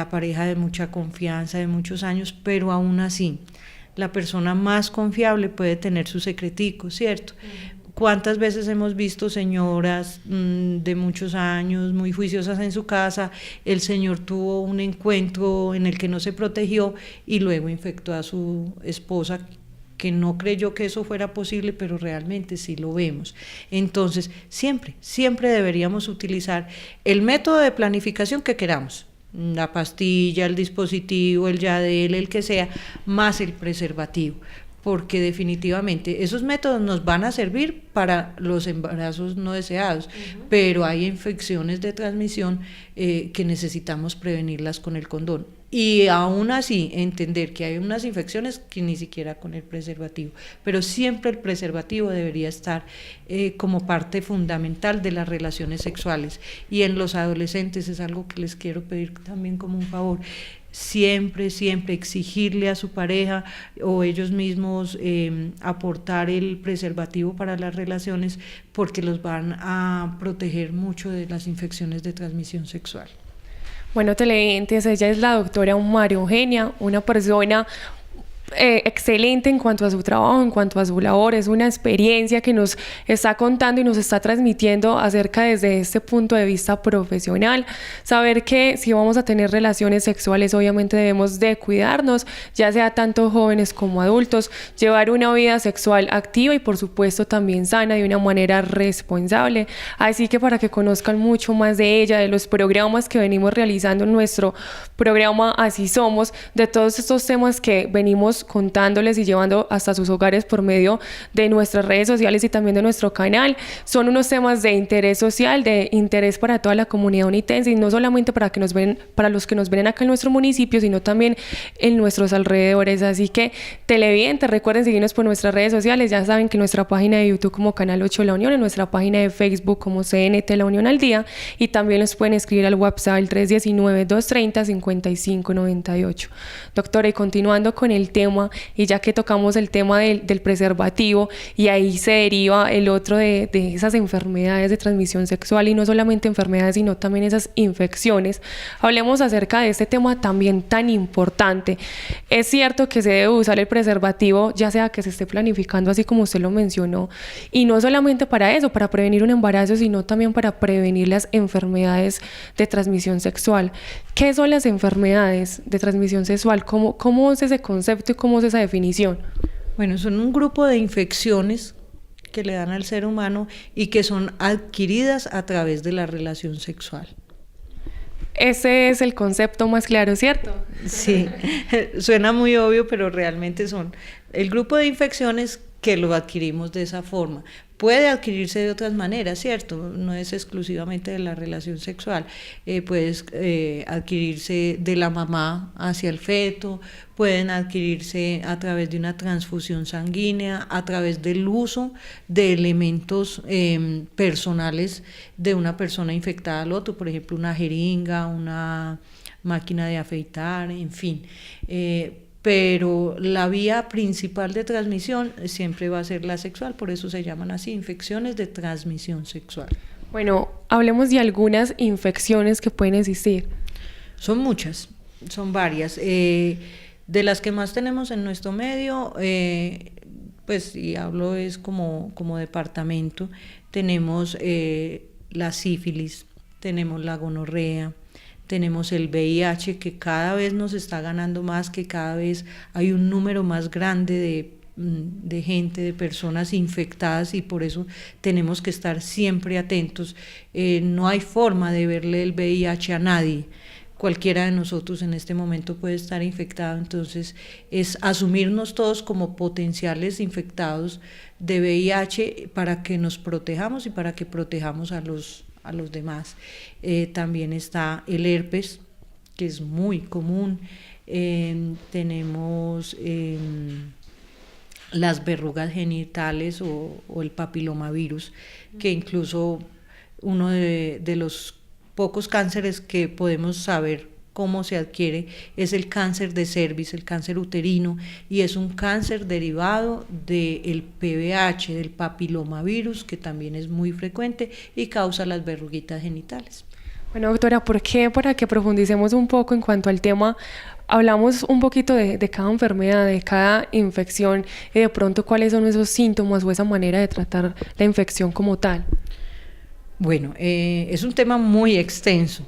pareja de mucha confianza, de muchos años, pero aún así, la persona más confiable puede tener su secretico, ¿cierto? ¿Cuántas veces hemos visto señoras de muchos años, muy juiciosas en su casa, el señor tuvo un encuentro en el que no se protegió y luego infectó a su esposa, que no creyó que eso fuera posible, pero realmente sí lo vemos? Entonces, siempre deberíamos utilizar el método de planificación que queramos, la pastilla, el dispositivo, el Yadel, el que sea, más el preservativo, porque definitivamente esos métodos nos van a servir para los embarazos no deseados, pero hay infecciones de transmisión que necesitamos prevenirlas con el condón. Y aún así entender que hay unas infecciones que ni siquiera con el preservativo, pero siempre el preservativo debería estar como parte fundamental de las relaciones sexuales. Y en los adolescentes es algo que les quiero pedir también como un favor, siempre exigirle a su pareja o ellos mismos aportar el preservativo para las relaciones, porque los van a proteger mucho de las infecciones de transmisión sexual. Bueno, televidentes, ella es la doctora María Eugenia, una persona excelente en cuanto a su trabajo, en cuanto a su labor. Es una experiencia que nos está contando y nos está transmitiendo acerca desde este punto de vista profesional. Saber que si vamos a tener relaciones sexuales, obviamente debemos de cuidarnos, ya sea tanto jóvenes como adultos, llevar una vida sexual activa y por supuesto también sana, de una manera responsable. Así que para que conozcan mucho más de ella, de los programas que venimos realizando en nuestro programa Así Somos, de todos estos temas que venimos contándoles y llevando hasta sus hogares por medio de nuestras redes sociales y también de nuestro canal. Son unos temas de interés social, de interés para toda la comunidad unitense, y no solamente para los que nos ven acá en nuestro municipio, sino también en nuestros alrededores. Así que, televidentes, recuerden seguirnos por nuestras redes sociales. Ya saben que nuestra página de YouTube como Canal 8 La Unión, en nuestra página de Facebook como CNT La Unión al Día, y también nos pueden escribir al WhatsApp el 319-230-5598. Doctora, y continuando con el tema, y ya que tocamos el tema del preservativo, y ahí se deriva el otro de esas enfermedades de transmisión sexual, y no solamente enfermedades, sino también esas infecciones, hablemos acerca de este tema también tan importante. Es cierto que se debe usar el preservativo, ya sea que se esté planificando así como usted lo mencionó, y no solamente para eso, para prevenir un embarazo, sino también para prevenir las enfermedades de transmisión sexual. ¿Qué son las enfermedades de transmisión sexual? ¿Cómo es ese concepto y cómo es esa definición? Bueno, son un grupo de infecciones que le dan al ser humano y que son adquiridas a través de la relación sexual. Ese es el concepto más claro, ¿cierto? Sí, suena muy obvio, pero realmente son el grupo de infecciones que lo adquirimos de esa forma. Puede adquirirse de otras maneras, ¿cierto? No es exclusivamente de la relación sexual. Puede adquirirse de la mamá hacia el feto, pueden adquirirse a través de una transfusión sanguínea, a través del uso de elementos personales de una persona infectada al otro, por ejemplo, una jeringa, una máquina de afeitar, en fin. Pero la vía principal de transmisión siempre va a ser la sexual, por eso se llaman así, infecciones de transmisión sexual. Bueno, hablemos de algunas infecciones que pueden existir. Son muchas, son varias. De las que más tenemos en nuestro medio, pues y hablo es como departamento, tenemos la sífilis, tenemos la gonorrea, tenemos el VIH, que cada vez nos está ganando más, que cada vez hay un número más grande de gente, de personas infectadas, y por eso tenemos que estar siempre atentos. No hay forma de verle el VIH a nadie. Cualquiera de nosotros en este momento puede estar infectado, entonces es asumirnos todos como potenciales infectados de VIH para que nos protejamos y para que protejamos a los demás. También está el herpes, que es muy común. Tenemos las verrugas genitales o el papilomavirus, que incluso uno de los pocos cánceres que podemos saber cómo se adquiere es el cáncer de cervix, el cáncer uterino, y es un cáncer derivado del PBH, del papilomavirus, que también es muy frecuente y causa las verruguitas genitales. Bueno, doctora, ¿por qué? Para que profundicemos un poco en cuanto al tema, hablamos un poquito de cada enfermedad, de cada infección, y de pronto cuáles son esos síntomas o esa manera de tratar la infección como tal. Bueno, es un tema muy extenso.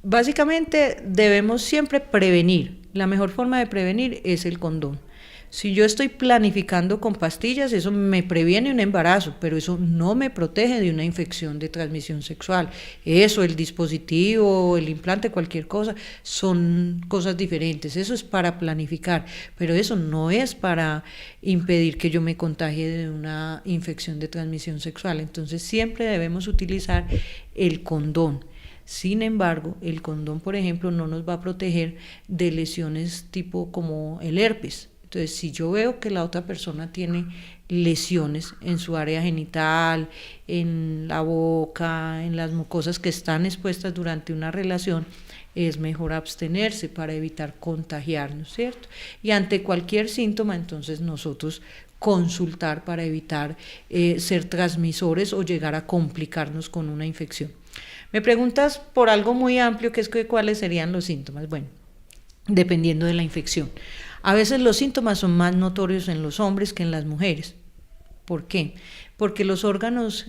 Básicamente debemos siempre prevenir. La mejor forma de prevenir es el condón. Si yo estoy planificando con pastillas, eso me previene un embarazo, pero eso no me protege de una infección de transmisión sexual. Eso, el dispositivo, el implante, cualquier cosa, son cosas diferentes. Eso es para planificar, pero eso no es para impedir que yo me contagie de una infección de transmisión sexual. Entonces siempre debemos utilizar el condón. Sin embargo, el condón, por ejemplo, no nos va a proteger de lesiones tipo como el herpes. Entonces, si yo veo que la otra persona tiene lesiones en su área genital, en la boca, en las mucosas que están expuestas durante una relación, es mejor abstenerse para evitar contagiarnos, ¿cierto? Y ante cualquier síntoma, entonces nosotros consultar para evitar ser transmisores o llegar a complicarnos con una infección. Me preguntas por algo muy amplio, que es que cuáles serían los síntomas. Bueno, dependiendo de la infección. A veces los síntomas son más notorios en los hombres que en las mujeres. ¿Por qué? Porque los órganos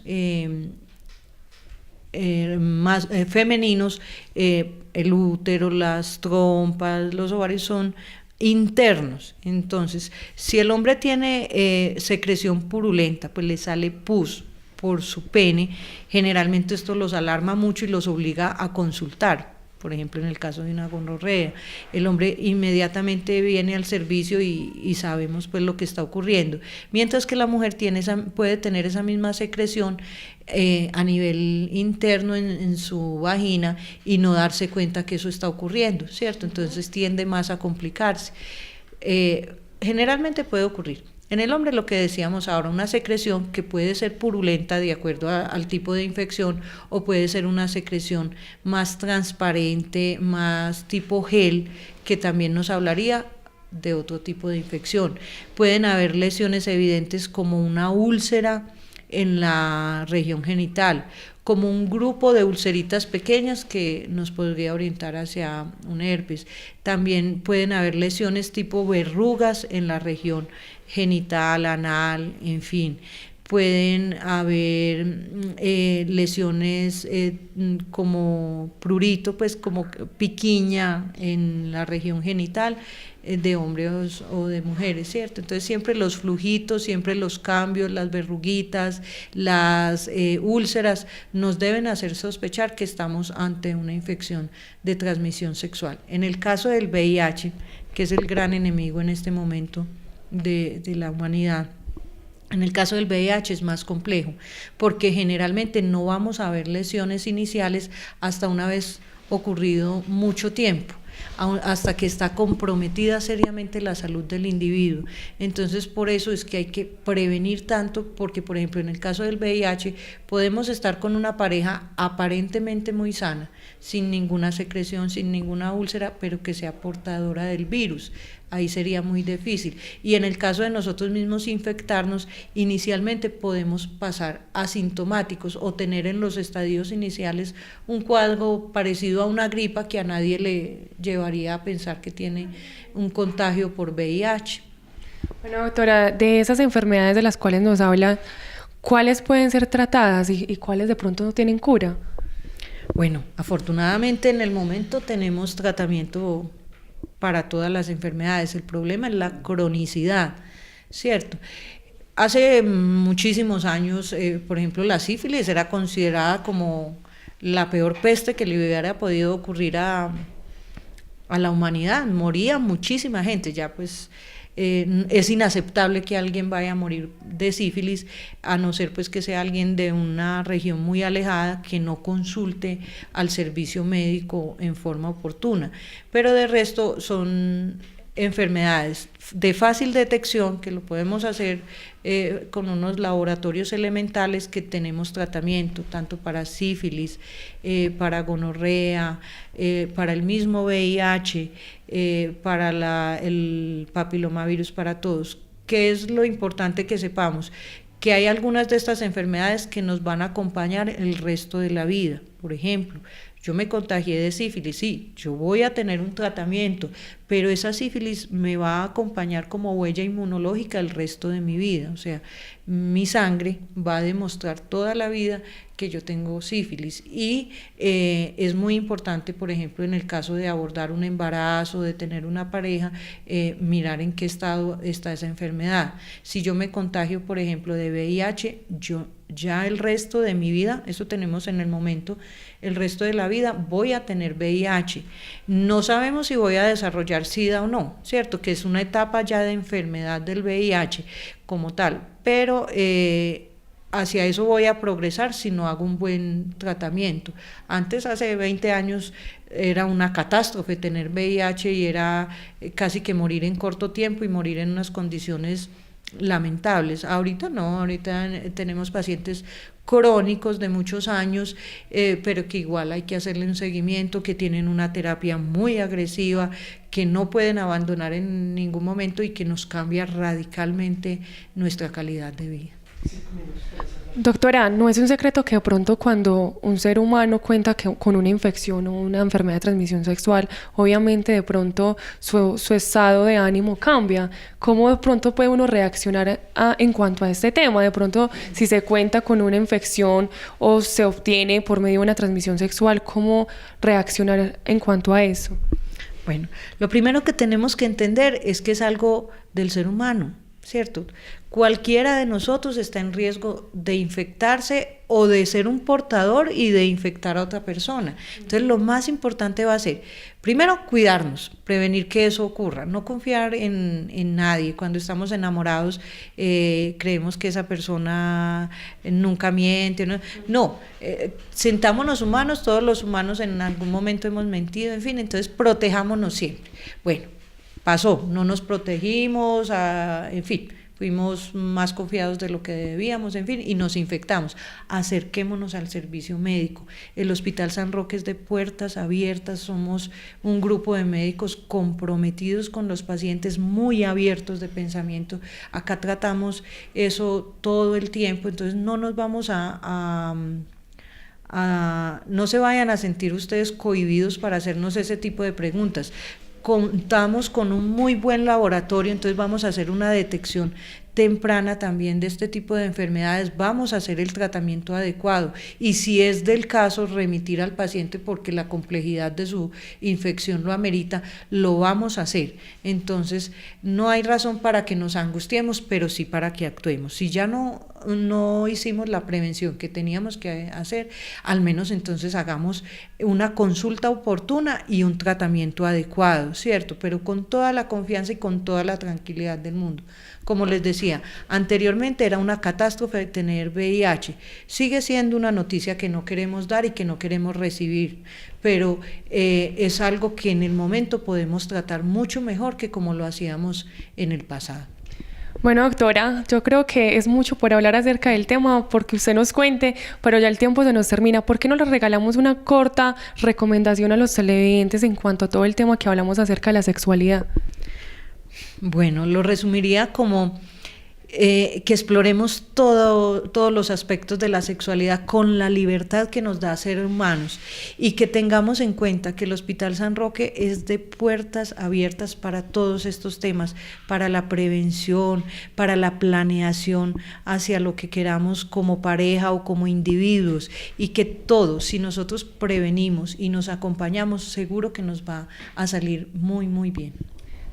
más femeninos, el útero, las trompas, los ovarios son internos. Entonces, si el hombre tiene secreción purulenta, pues le sale pus por su pene, generalmente esto los alarma mucho y los obliga a consultar. Por ejemplo, en el caso de una gonorrea, el hombre inmediatamente viene al servicio y sabemos pues lo que está ocurriendo, mientras que la mujer puede tener esa misma secreción a nivel interno en su vagina y no darse cuenta que eso está ocurriendo, ¿cierto? Entonces tiende más a complicarse. Generalmente puede ocurrir. En el hombre, lo que decíamos ahora, una secreción que puede ser purulenta de acuerdo al tipo de infección, o puede ser una secreción más transparente, más tipo gel, que también nos hablaría de otro tipo de infección. Pueden haber lesiones evidentes como una úlcera en la región genital, como un grupo de ulceritas pequeñas que nos podría orientar hacia un herpes. También pueden haber lesiones tipo verrugas en la región genital, anal, en fin. Pueden haber lesiones como prurito, pues como piquiña en la región genital de hombres o de mujeres, ¿cierto? Entonces siempre los flujitos, siempre los cambios, las verruguitas, las úlceras nos deben hacer sospechar que estamos ante una infección de transmisión sexual. En el caso del VIH, que es el gran enemigo en este momento de la humanidad, en el caso del VIH es más complejo, porque generalmente no vamos a ver lesiones iniciales hasta una vez ocurrido mucho tiempo, hasta que está comprometida seriamente la salud del individuo. Entonces, por eso es que hay que prevenir tanto, porque, por ejemplo, en el caso del VIH, podemos estar con una pareja aparentemente muy sana, sin ninguna secreción, sin ninguna úlcera, pero que sea portadora del virus. ahí sería muy difícil. Y en el caso de nosotros mismos infectarnos, inicialmente podemos pasar asintomáticos o tener en los estadios iniciales un cuadro parecido a una gripa que a nadie le llevaría a pensar que tiene un contagio por VIH. Bueno, doctora, de esas enfermedades de las cuales nos habla, ¿cuáles pueden ser tratadas y cuáles de pronto no tienen cura? Bueno, afortunadamente en el momento tenemos tratamiento para todas las enfermedades. El problema es la cronicidad, ¿cierto? Hace muchísimos años, por ejemplo, la sífilis era considerada como la peor peste que le hubiera podido ocurrir a la humanidad. Moría muchísima gente, ya pues es inaceptable que alguien vaya a morir de sífilis, a no ser pues que sea alguien de una región muy alejada que no consulte al servicio médico en forma oportuna, pero de resto son enfermedades de fácil detección que lo podemos hacer con unos laboratorios elementales que tenemos tratamiento tanto para sífilis, para gonorrea, para el mismo VIH, para el papilomavirus para todos. ¿Qué es lo importante que sepamos? Que hay algunas de estas enfermedades que nos van a acompañar el resto de la vida. Por ejemplo, yo me contagié de sífilis, sí, yo voy a tener un tratamiento, pero esa sífilis me va a acompañar como huella inmunológica el resto de mi vida. O sea, mi sangre va a demostrar toda la vida que yo tengo sífilis. Y es muy importante, por ejemplo, en el caso de abordar un embarazo, de tener una pareja, mirar en qué estado está esa enfermedad. Si yo me contagio, por ejemplo, de VIH, yo ya el resto de mi vida, eso tenemos en el momento, el resto de la vida voy a tener VIH. No sabemos si voy a desarrollar SIDA o no, ¿cierto? Que es una etapa ya de enfermedad del VIH como tal, pero hacia eso voy a progresar si no hago un buen tratamiento. Antes, hace 20 años, era una catástrofe tener VIH y era casi que morir en corto tiempo y morir en unas condiciones lamentables. Ahorita no, ahorita tenemos pacientes crónicos de muchos años, pero que igual hay que hacerle un seguimiento, que tienen una terapia muy agresiva, que no pueden abandonar en ningún momento y que nos cambia radicalmente nuestra calidad de vida. Doctora, no es un secreto que de pronto cuando un ser humano cuenta con una infección o una enfermedad de transmisión sexual, obviamente de pronto su estado de ánimo cambia. ¿Cómo de pronto puede uno reaccionar en cuanto a este tema? De pronto, si se cuenta con una infección o se obtiene por medio de una transmisión sexual, ¿cómo reaccionar en cuanto a eso? Bueno, lo primero que tenemos que entender es que es algo del ser humano, ¿cierto? Cualquiera de nosotros está en riesgo de infectarse o de ser un portador y de infectar a otra persona. Entonces, lo más importante va a ser, primero, cuidarnos, prevenir que eso ocurra, no confiar en nadie. Cuando estamos enamorados, creemos que esa persona nunca miente. No, sentámonos humanos, todos los humanos en algún momento hemos mentido, en fin, entonces protejámonos siempre. Bueno, pasó, no nos protegimos, en fin, fuimos más confiados de lo que debíamos, en fin, y nos infectamos. Acerquémonos al servicio médico. El Hospital San Roque es de puertas abiertas, somos un grupo de médicos comprometidos con los pacientes, muy abiertos de pensamiento. Acá tratamos eso todo el tiempo, entonces no nos vamos no se vayan a sentir ustedes cohibidos para hacernos ese tipo de preguntas. Contamos con un muy buen laboratorio, entonces vamos a hacer una detección temprana también de este tipo de enfermedades, vamos a hacer el tratamiento adecuado y si es del caso remitir al paciente porque la complejidad de su infección lo amerita, lo vamos a hacer. Entonces no hay razón para que nos angustiemos, pero sí para que actuemos. Si ya no hicimos la prevención que teníamos que hacer, al menos entonces hagamos una consulta oportuna y un tratamiento adecuado, ¿cierto? Pero con toda la confianza y con toda la tranquilidad del mundo. Como les decía, anteriormente era una catástrofe tener VIH, sigue siendo una noticia que no queremos dar y que no queremos recibir, pero es algo que en el momento podemos tratar mucho mejor que como lo hacíamos en el pasado. Bueno, doctora, yo creo que es mucho por hablar acerca del tema, porque usted nos cuente, pero ya el tiempo se nos termina. ¿Por qué no le regalamos una corta recomendación a los televidentes en cuanto a todo el tema que hablamos acerca de la sexualidad? Bueno, lo resumiría como que exploremos todos los aspectos de la sexualidad con la libertad que nos da ser humanos y que tengamos en cuenta que el Hospital San Roque es de puertas abiertas para todos estos temas, para la prevención, para la planeación hacia lo que queramos como pareja o como individuos, y que todos, si nosotros prevenimos y nos acompañamos, seguro que nos va a salir muy, muy bien.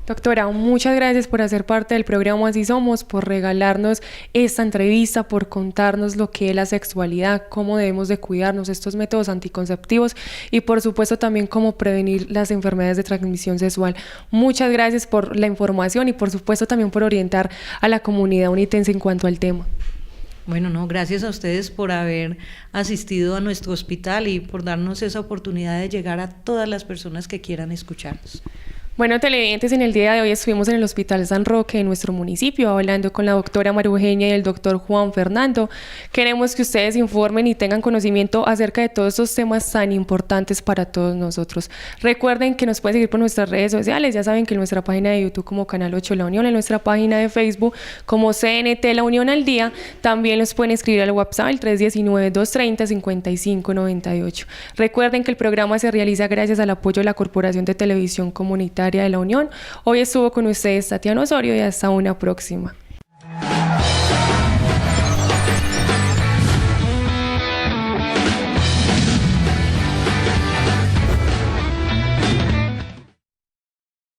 Doctora, muchas gracias por hacer parte del programa Así Somos, por regalarnos esta entrevista, por contarnos lo que es la sexualidad, cómo debemos de cuidarnos, estos métodos anticonceptivos y por supuesto también cómo prevenir las enfermedades de transmisión sexual. Muchas gracias por la información y por supuesto también por orientar a la comunidad unitense en cuanto al tema. Bueno, no, gracias a ustedes por haber asistido a nuestro hospital y por darnos esa oportunidad de llegar a todas las personas que quieran escucharnos. Bueno, televidentes, en el día de hoy estuvimos en el Hospital San Roque de nuestro municipio hablando con la doctora María Eugenia y el doctor Juan Fernando. Queremos que ustedes informen y tengan conocimiento acerca de todos estos temas tan importantes para todos nosotros. Recuerden que nos pueden seguir por nuestras redes sociales, ya saben que en nuestra página de YouTube como Canal 8 La Unión, en nuestra página de Facebook como CNT La Unión al Día, también los pueden escribir al WhatsApp el 319-230-5598. Recuerden que el programa se realiza gracias al apoyo de la Corporación de Televisión Comunitaria de la Unión. Hoy estuvo con ustedes Tatiana Osorio y hasta una próxima.